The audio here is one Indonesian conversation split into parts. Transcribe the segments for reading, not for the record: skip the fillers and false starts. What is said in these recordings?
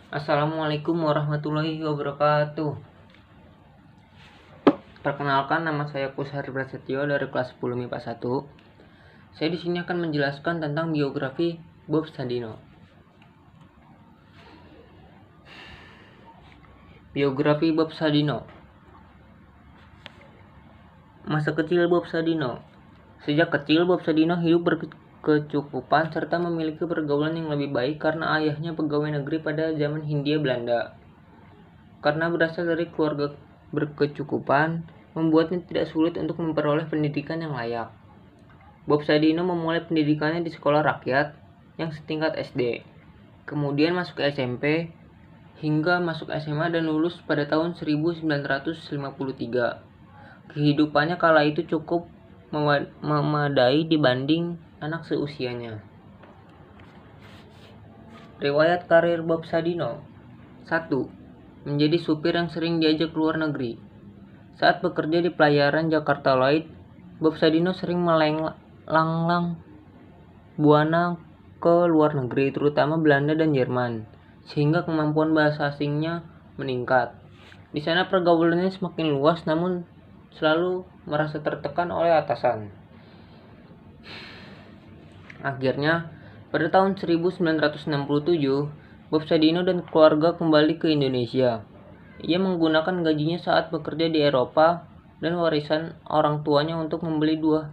Assalamualaikum warahmatullahi wabarakatuh. Perkenalkan, nama saya Kusari Prasetyo dari kelas 10 MIPA 1. Saya di sini akan menjelaskan tentang biografi Bob Sadino. Biografi Bob Sadino. Masa kecil Bob Sadino. Sejak kecil, Bob Sadino hidup berkecukupan serta memiliki pergaulan yang lebih baik karena ayahnya pegawai negeri pada zaman Hindia Belanda. Karena berasal dari keluarga berkecukupan, membuatnya tidak sulit untuk memperoleh pendidikan yang layak. Bob Sadino memulai pendidikannya di sekolah rakyat yang setingkat SD, kemudian masuk ke SMP, hingga masuk SMA dan lulus pada tahun 1953. Kehidupannya kala itu cukup memadai dibanding anak seusianya. Riwayat karir Bob Sadino. 1. Menjadi supir yang sering diajak ke luar negeri. Saat bekerja di pelayaran Jakarta Light, Bob Sadino sering melanglang buana ke luar negeri, terutama Belanda dan Jerman, sehingga kemampuan bahasa asingnya meningkat. Di sana pergaulannya semakin luas, namun selalu merasa tertekan oleh atasan. Akhirnya, pada tahun 1967, Bob Sadino dan keluarga kembali ke Indonesia. Ia menggunakan gajinya saat bekerja di Eropa dan warisan orang tuanya untuk membeli 2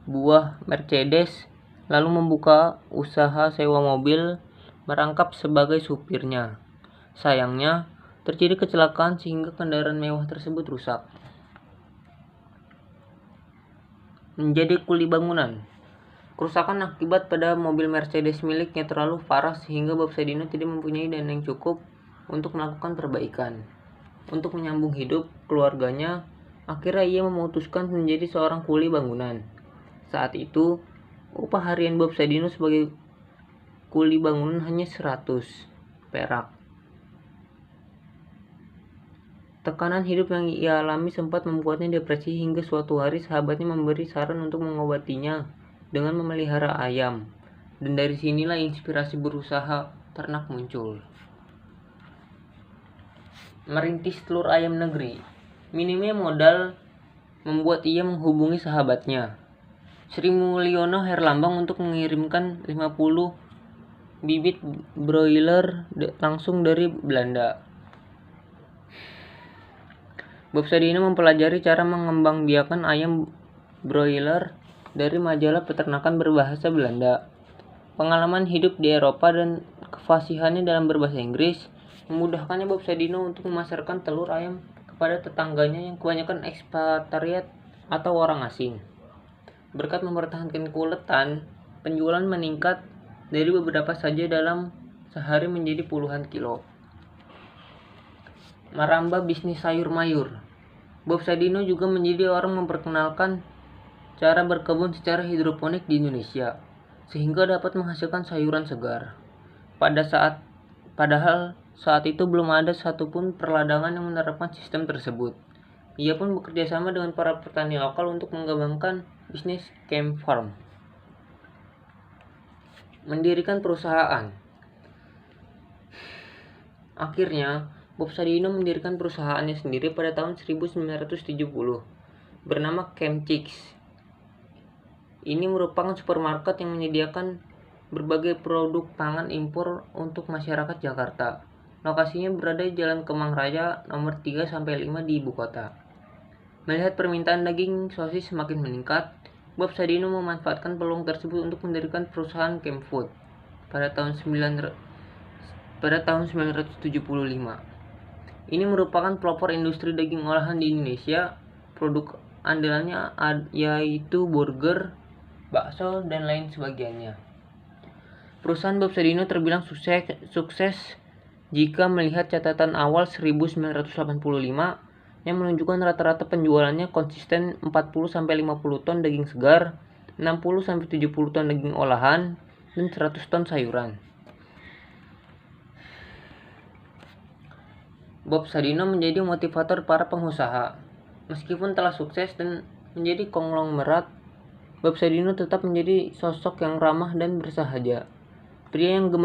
buah Mercedes, lalu membuka usaha sewa mobil, merangkap sebagai supirnya. Sayangnya, terjadi kecelakaan sehingga kendaraan mewah tersebut rusak. Menjadi kuli bangunan. Kerusakan akibat pada mobil Mercedes miliknya terlalu parah sehingga Bob Sadino tidak mempunyai dana yang cukup untuk melakukan perbaikan. Untuk menyambung hidup keluarganya, akhirnya ia memutuskan menjadi seorang kuli bangunan. Saat itu, upah harian Bob Sadino sebagai kuli bangunan hanya 100 perak. Tekanan hidup yang ia alami sempat membuatnya depresi hingga suatu hari sahabatnya memberi saran untuk mengobatinya dengan memelihara ayam, dan dari sinilah inspirasi berusaha ternak muncul. Merintis telur ayam negeri. Minimnya modal membuat ia menghubungi sahabatnya, Sri Mulyono Herlambang, untuk mengirimkan 50 bibit broiler langsung dari Belanda. Bob Sadino mempelajari cara mengembangbiakan ayam broiler dari majalah peternakan berbahasa Belanda. Pengalaman hidup di Eropa dan kefasihannya dalam berbahasa Inggris memudahkannya Bob Sadino untuk memasarkan telur ayam kepada tetangganya yang kebanyakan ekspatriat atau orang asing. Berkat mempertahankan keuletan, penjualan meningkat dari beberapa saja dalam sehari menjadi puluhan kilo. Merambah bisnis sayur mayur. Bob Sadino juga menjadi orang memperkenalkan cara berkebun secara hidroponik di Indonesia, sehingga dapat menghasilkan sayuran segar. Padahal saat itu belum ada satupun perladangan yang menerapkan sistem tersebut. Ia pun bekerja sama dengan para petani lokal untuk mengembangkan bisnis camp farm. Mendirikan perusahaan. Akhirnya, Bob Sadino mendirikan perusahaannya sendiri pada tahun 1970, bernama Camp Chicks. Ini merupakan supermarket yang menyediakan berbagai produk pangan impor untuk masyarakat Jakarta. Lokasinya berada di Jalan Kemang Raya nomor 3-5 di ibu kota. Melihat permintaan daging sosis semakin meningkat, Bob Sadino memanfaatkan peluang tersebut untuk mendirikan perusahaan Camp Food pada tahun 1975. Ini merupakan pelopor industri daging olahan di Indonesia. Produk andalannya yaitu burger, bakso, dan lain sebagainya. Perusahaan Bob Sadino terbilang sukses jika melihat catatan awal 1985 yang menunjukkan rata-rata penjualannya konsisten 40-50 ton daging segar, 60-70 ton daging olahan, dan 100 ton sayuran. Bob Sadino menjadi motivator para pengusaha. Meskipun telah sukses dan menjadi konglomerat, Bob Sadino tetap menjadi sosok yang ramah dan bersahaja. Pria yang gemar